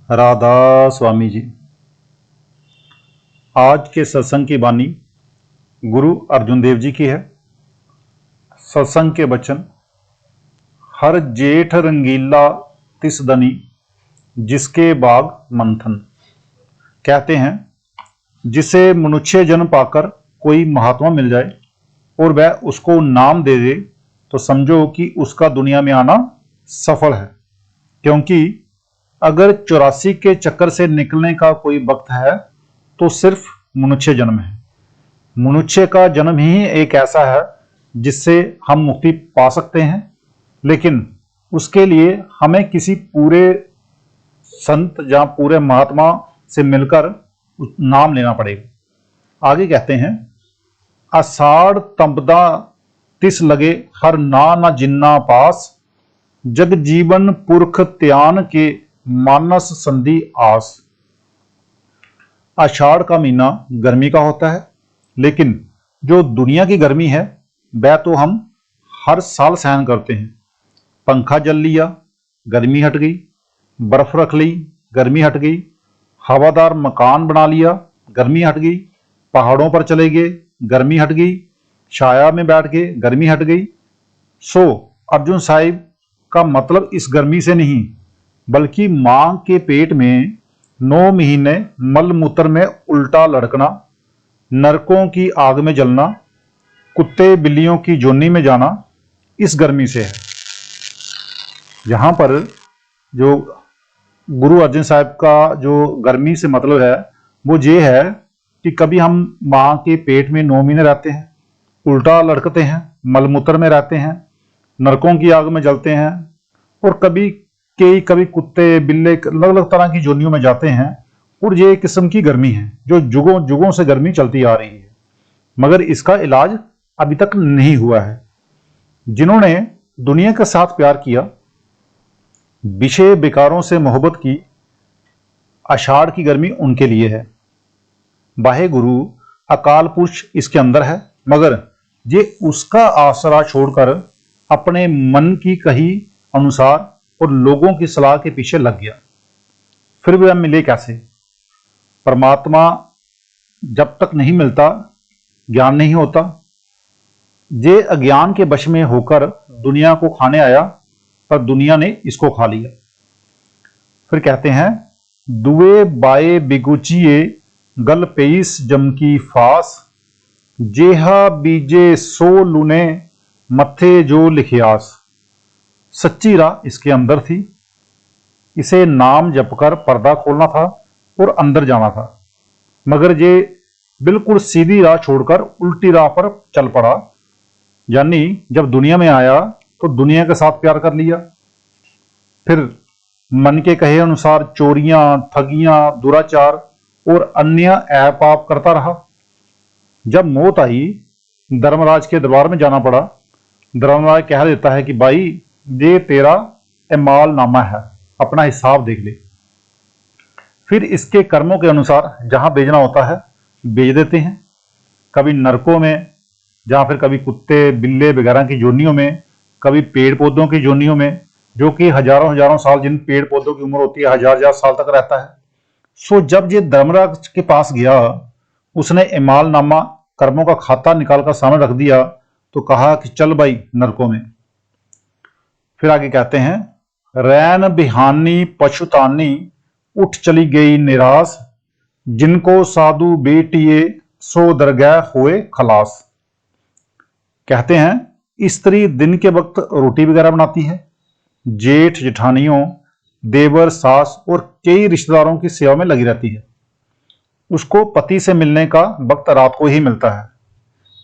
राधा स्वामी जी। आज के सत्संग की वाणी गुरु अर्जुन देव जी की है। सत्संग के वचन। हर जेठ रंगीला तिस दनी, जिसके बाग मंथन। कहते हैं, जिसे मनुष्य जन्म पाकर कोई महात्मा मिल जाए और वह उसको नाम दे दे तो समझो कि उसका दुनिया में आना सफल है। क्योंकि अगर 84 के चक्कर से निकलने का कोई वक्त है तो सिर्फ मनुष्य जन्म है। मनुष्य का जन्म ही एक ऐसा है जिससे हम मुक्ति पा सकते हैं, लेकिन उसके लिए हमें किसी पूरे संत या पूरे महात्मा से मिलकर नाम लेना पड़ेगा। आगे कहते हैं, आषाढ़ तंबदा तिस लगे, हर ना जिन्ना पास, जग जीवन पुरख त्यान के, मानस संधि आस। आषाढ़ का महीना गर्मी का होता है, लेकिन जो दुनिया की गर्मी है वह तो हम हर साल सहन करते हैं। पंखा जल लिया, गर्मी हट गई। बर्फ रख ली, गर्मी हट गई। हवादार मकान बना लिया, गर्मी हट गई। पहाड़ों पर चले गए, गर्मी हट गई। छाया में बैठ गए, गर्मी हट गई। सो अर्जुन साहिब का मतलब इस गर्मी से नहीं, बल्कि मां के पेट में 9 महीने मल मूत्र में उल्टा लड़कना, नरकों की आग में जलना, कुत्ते बिल्लियों की जोनी में जाना, इस गर्मी से है। यहां पर जो गुरु अर्जन साहब का जो गर्मी से मतलब है वो ये है कि कभी हम मां के पेट में 9 महीने रहते हैं, उल्टा लड़कते हैं, मलमूत्र में रहते हैं, नरकों की आग में जलते हैं, और कभी कुत्ते बिल्ले अलग अलग तरह की जोनियों में जाते हैं। और ये एक किस्म की गर्मी है जो जुगों जुगों से गर्मी चलती आ रही है, मगर इसका इलाज अभी तक नहीं हुआ है। जिन्होंने दुनिया के साथ प्यार किया, विषय विकारों से मोहब्बत की, आषाढ़ की गर्मी उनके लिए है। बाहे गुरु अकाल पुरुष इसके अंदर है, मगर ये उसका आसरा छोड़कर अपने मन की कही अनुसार और लोगों की सलाह के पीछे लग गया। फिर वह मिले कैसे? परमात्मा जब तक नहीं मिलता ज्ञान नहीं होता। ये अज्ञान के वश में होकर दुनिया को खाने आया, पर दुनिया ने इसको खा लिया। फिर कहते हैं, दुए बाए बिगुचिए, गल पेईस जम की फास, जेहा बीजे सो लुने, मथे जो लिखियास। सच्ची राह इसके अंदर थी। इसे नाम जपकर पर्दा खोलना था और अंदर जाना था, मगर ये बिल्कुल सीधी राह छोड़कर उल्टी राह पर चल पड़ा। यानी जब दुनिया में आया तो दुनिया के साथ प्यार कर लिया, फिर मन के कहे अनुसार चोरियां, ठगियां, दुराचार और अन्य ऐप पाप करता रहा। जब मौत आई, धर्मराज के दरबार में जाना पड़ा। धर्मराज कह देता है कि भाई ये तेरा एमाल नामा है, अपना हिसाब देख ले। फिर इसके कर्मों के अनुसार जहां भेजना होता है भेज देते हैं, कभी नरकों में, जहां फिर कभी कुत्ते बिल्ले वगैरह की जोनियों में, कभी पेड़ पौधों की जोनियों में, जो कि हजारों हजारों साल, जिन पेड़ पौधों की उम्र होती है हजार हजार साल तक रहता है। सो जब ये धर्मराज के पास गया, उसने एमाल नामा कर्मों का खाता निकालकर सामने रख दिया, तो कहा कि चल भाई नरकों में। फिर आगे कहते हैं, रैन बिहानी पशुतानी, उठ चली गई निराश, जिनको साधु बेटिए, सो दरगाह होए खलास। कहते हैं, स्त्री दिन के वक्त रोटी वगैरह बनाती है, जेठ जेठानियों, देवर सास और कई रिश्तेदारों की सेवा में लगी रहती है। उसको पति से मिलने का वक्त रात को ही मिलता है।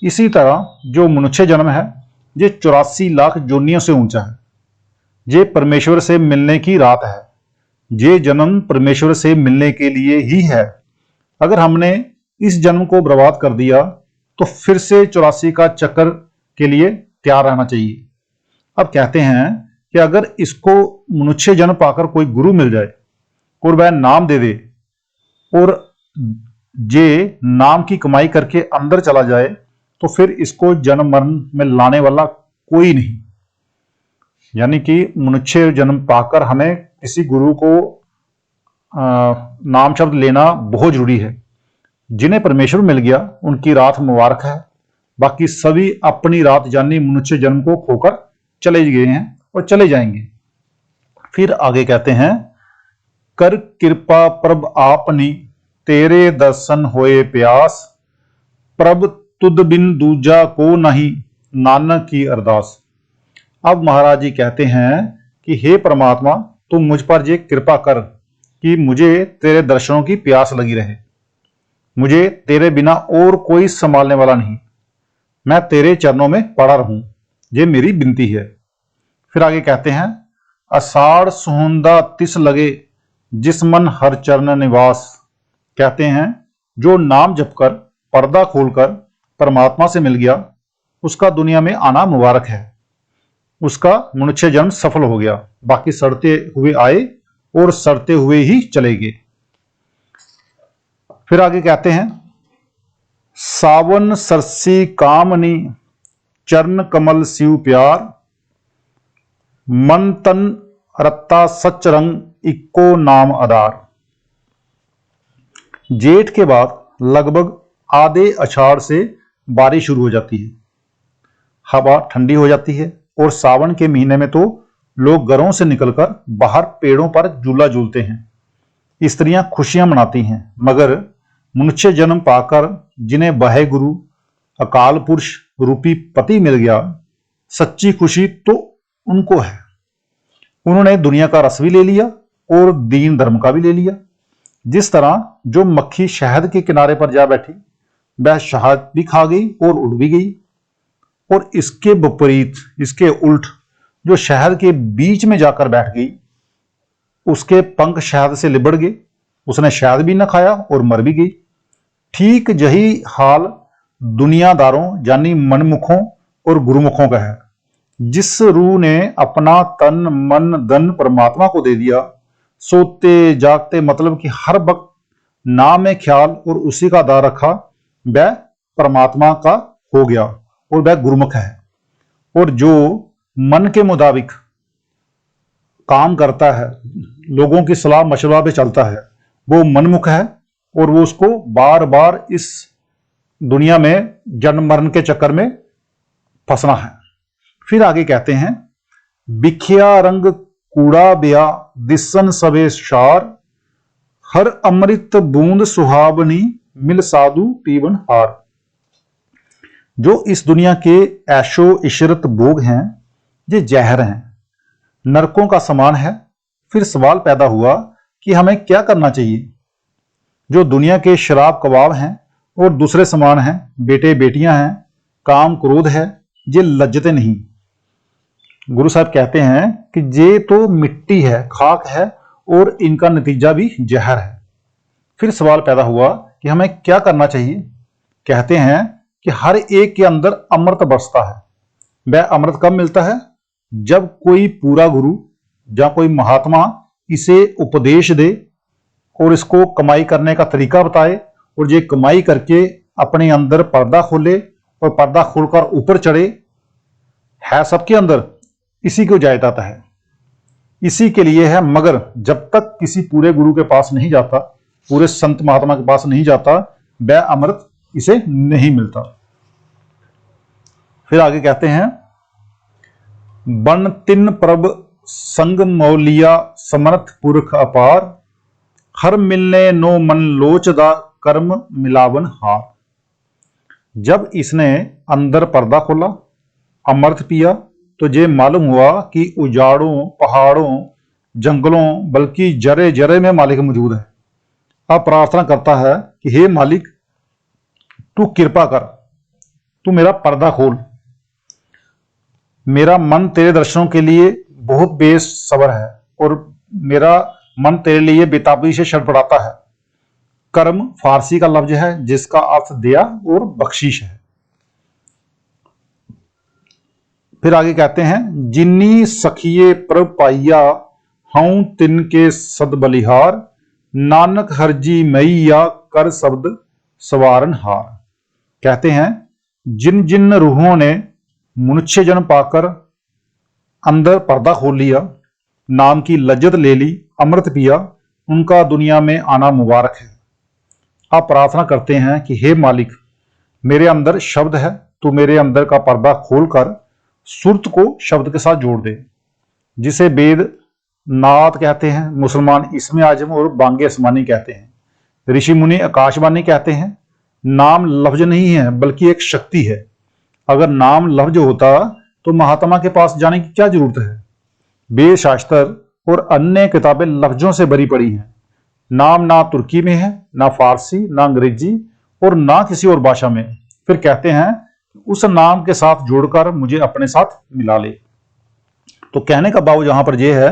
इसी तरह जो मनुष्य जन्म है ये 84 लाख जोनियों से ऊंचा है। ये परमेश्वर से मिलने की रात है। ये जन्म परमेश्वर से मिलने के लिए ही है। अगर हमने इस जन्म को बर्बाद कर दिया तो फिर से 84 का चक्कर के लिए तैयार रहना चाहिए। अब कहते हैं कि अगर इसको मनुष्य जन्म पाकर कोई गुरु मिल जाए और वह नाम दे दे और ये नाम की कमाई करके अंदर चला जाए, तो फिर इसको जन्म मरण में लाने वाला कोई नहीं। यानी कि मनुष्य जन्म पाकर हमें किसी गुरु को नाम शब्द लेना बहुत जरूरी है। जिन्हें परमेश्वर मिल गया उनकी रात मुबारक है, बाकी सभी अपनी रात यानी मनुष्य जन्म को खोकर चले गए हैं और चले जाएंगे। फिर आगे कहते हैं, कर कृपा प्रभ आपनी, तेरे दर्शन होए प्यास, प्रभ तुद बिन दूजा को नहीं, नानक की अरदास। अब महाराज जी कहते हैं कि हे परमात्मा, तुम मुझ पर ये कृपा कर कि मुझे तेरे दर्शनों की प्यास लगी रहे। मुझे तेरे बिना और कोई संभालने वाला नहीं, मैं तेरे चरणों में पड़ा रहूं, ये मेरी विनती है। फिर आगे कहते हैं, अषाढ़ सुहंदा तिस लगे, जिस मन हर चरण निवास। कहते हैं जो नाम जपकर पर्दा खोलकर परमात्मा से मिल गया, उसका दुनिया में आना मुबारक है, उसका मनुष्य जन्म सफल हो गया। बाकी सड़ते हुए आए और सड़ते हुए ही चले गए। फिर आगे कहते हैं, सावन सरसी कामनी, चरण कमल शिव प्यार, मन तन रत्ता सच रंग, इक्को नाम आधार। जेठ के बाद लगभग आधे अषाढ़ से बारिश शुरू हो जाती है, हवा ठंडी हो जाती है और सावन के महीने में तो लोग घरों से निकलकर बाहर पेड़ों पर झूला झूलते हैं, स्त्रियां खुशियां मनाती हैं। मगर मनुष्य जन्म पाकर जिन्हें वह गुरु अकाल पुरुष रूपी पति मिल गया, सच्ची खुशी तो उनको है। उन्होंने दुनिया का रस भी ले लिया और दीन धर्म का भी ले लिया। जिस तरह जो मक्खी शहद के किनारे पर जा बैठी, वह शहद भी खा गई और उड़ भी गई। और इसके विपरीत, इसके उल्ट, जो शहद के बीच में जाकर बैठ गई, उसके पंख शहद से लिबड़ गए, उसने शहद भी न खाया और मर भी गई। ठीक यही हाल दुनियादारों यानी मनमुखों और गुरुमुखों का है। जिस रूह ने अपना तन मन धन परमात्मा को दे दिया, सोते जागते मतलब कि हर वक्त नाम में ख्याल और उसी का दार रखा, वह परमात्मा का हो गया और वह गुरुमुख है। और जो मन के मुताबिक काम करता है, लोगों की सलाह मशवरा पे चलता है, वो मनमुख है और वो उसको बार बार इस दुनिया में जन्म मरण के चक्कर में फंसना है। फिर आगे कहते हैं, बिखिया रंग कूड़ा बिया, दिसन सबे शार, हर अमृत बूंद सुहावनी, मिल साधु पीवन हार। जो इस दुनिया के ऐशो इशरत भोग हैं, ये जहर हैं, नरकों का समान है। फिर सवाल पैदा हुआ कि हमें क्या करना चाहिए। जो दुनिया के शराब कबाब हैं और दूसरे समान हैं, बेटे बेटियां हैं, काम क्रोध है, ये लज्जतें नहीं। गुरु साहब कहते हैं कि ये तो मिट्टी है, खाक है और इनका नतीजा भी जहर है। फिर सवाल पैदा हुआ कि हमें क्या करना चाहिए। कहते हैं कि हर एक के अंदर अमृत बरसता है। वह अमृत कब मिलता है? जब कोई पूरा गुरु या कोई महात्मा इसे उपदेश दे और इसको कमाई करने का तरीका बताए, और ये कमाई करके अपने अंदर पर्दा खोले और पर्दा खोलकर ऊपर चढ़े। है सबके अंदर, इसी को जाया जाता है, इसी के लिए है। मगर जब तक किसी पूरे गुरु के पास नहीं जाता, पूरे संत महात्मा के पास नहीं जाता, वह अमृत इसे नहीं मिलता। फिर आगे कहते हैं, बन तिन प्रभ संग मौलिया, समर्थ पुरख अपार, हर मिलने नो मन लोचदा, कर्म मिलावन हार। जब इसने अंदर पर्दा खोला, अमृत पिया, तो ये मालूम हुआ कि उजाड़ों, पहाड़ों, जंगलों, बल्कि जरे जरे में मालिक मौजूद है। अब प्रार्थना करता है कि हे मालिक, तू कृपा कर, तू मेरा पर्दा खोल। मेरा मन तेरे दर्शनों के लिए बहुत बेसब्र है और मेरा मन तेरे लिए बेताबी से छटपटाता है। कर्म फारसी का लफ्ज है जिसका अर्थ दया और बख्शीश है। फिर आगे कहते हैं, जिन्नी सखिए प्रभ पाइया, हूं तिनके सद बलिहार, नानक हरजी मैया, कर शब्द सवारन हार। कहते हैं, जिन जिन रूहों ने मनुष्य जन्म पाकर अंदर पर्दा खोल लिया, नाम की लज्जत ले ली, अमृत पिया, उनका दुनिया में आना मुबारक है। आप प्रार्थना करते हैं कि हे मालिक, मेरे अंदर शब्द है, तू मेरे अंदर का पर्दा खोलकर सुरत को शब्द के साथ जोड़ दे, जिसे वेद नाद कहते हैं, मुसलमान इसमें आजम और बांगे आसमानी कहते हैं, ऋषि मुनि आकाशवाणी कहते हैं। नाम लफ्ज नहीं है बल्कि एक शक्ति है। अगर नाम लफ्ज होता तो महात्मा के पास जाने की क्या जरूरत है। वेद शास्त्र और अन्य किताबें लफ्जों से भरी पड़ी हैं। नाम ना तुर्की में है, ना फारसी, ना अंग्रेजी और ना किसी और भाषा में। फिर कहते हैं उस नाम के साथ जोड़कर मुझे अपने साथ मिला ले। तो कहने का भाव यहां पर यह है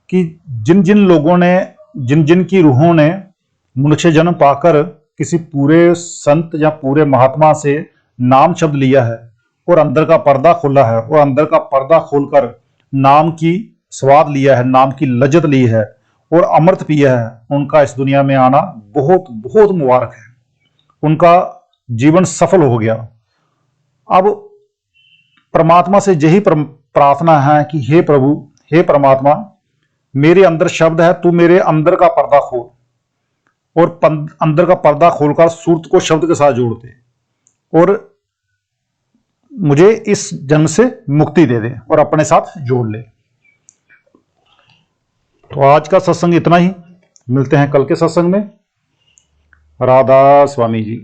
कि जिन जिन लोगों ने, जिन जिन की रूहों ने मनुष्य जन्म पाकर किसी पूरे संत या पूरे महात्मा से नाम शब्द लिया है और अंदर का पर्दा खोला है और अंदर का पर्दा खोलकर नाम की स्वाद लिया है, नाम की लज्जत ली है और अमृत पिया है, उनका इस दुनिया में आना बहुत बहुत मुबारक है। उनका जीवन सफल हो गया। अब परमात्मा से यही प्रार्थना है कि हे प्रभु, हे परमात्मा, मेरे अंदर शब्द है, तू मेरे अंदर का पर्दा खोल और अंदर का पर्दा खोलकर सूरत को शब्द के साथ जोड़ दे और मुझे इस जन्म से मुक्ति दे दे और अपने साथ जोड़ ले। तो आज का सत्संग इतना ही। मिलते हैं कल के सत्संग में। राधा स्वामी जी।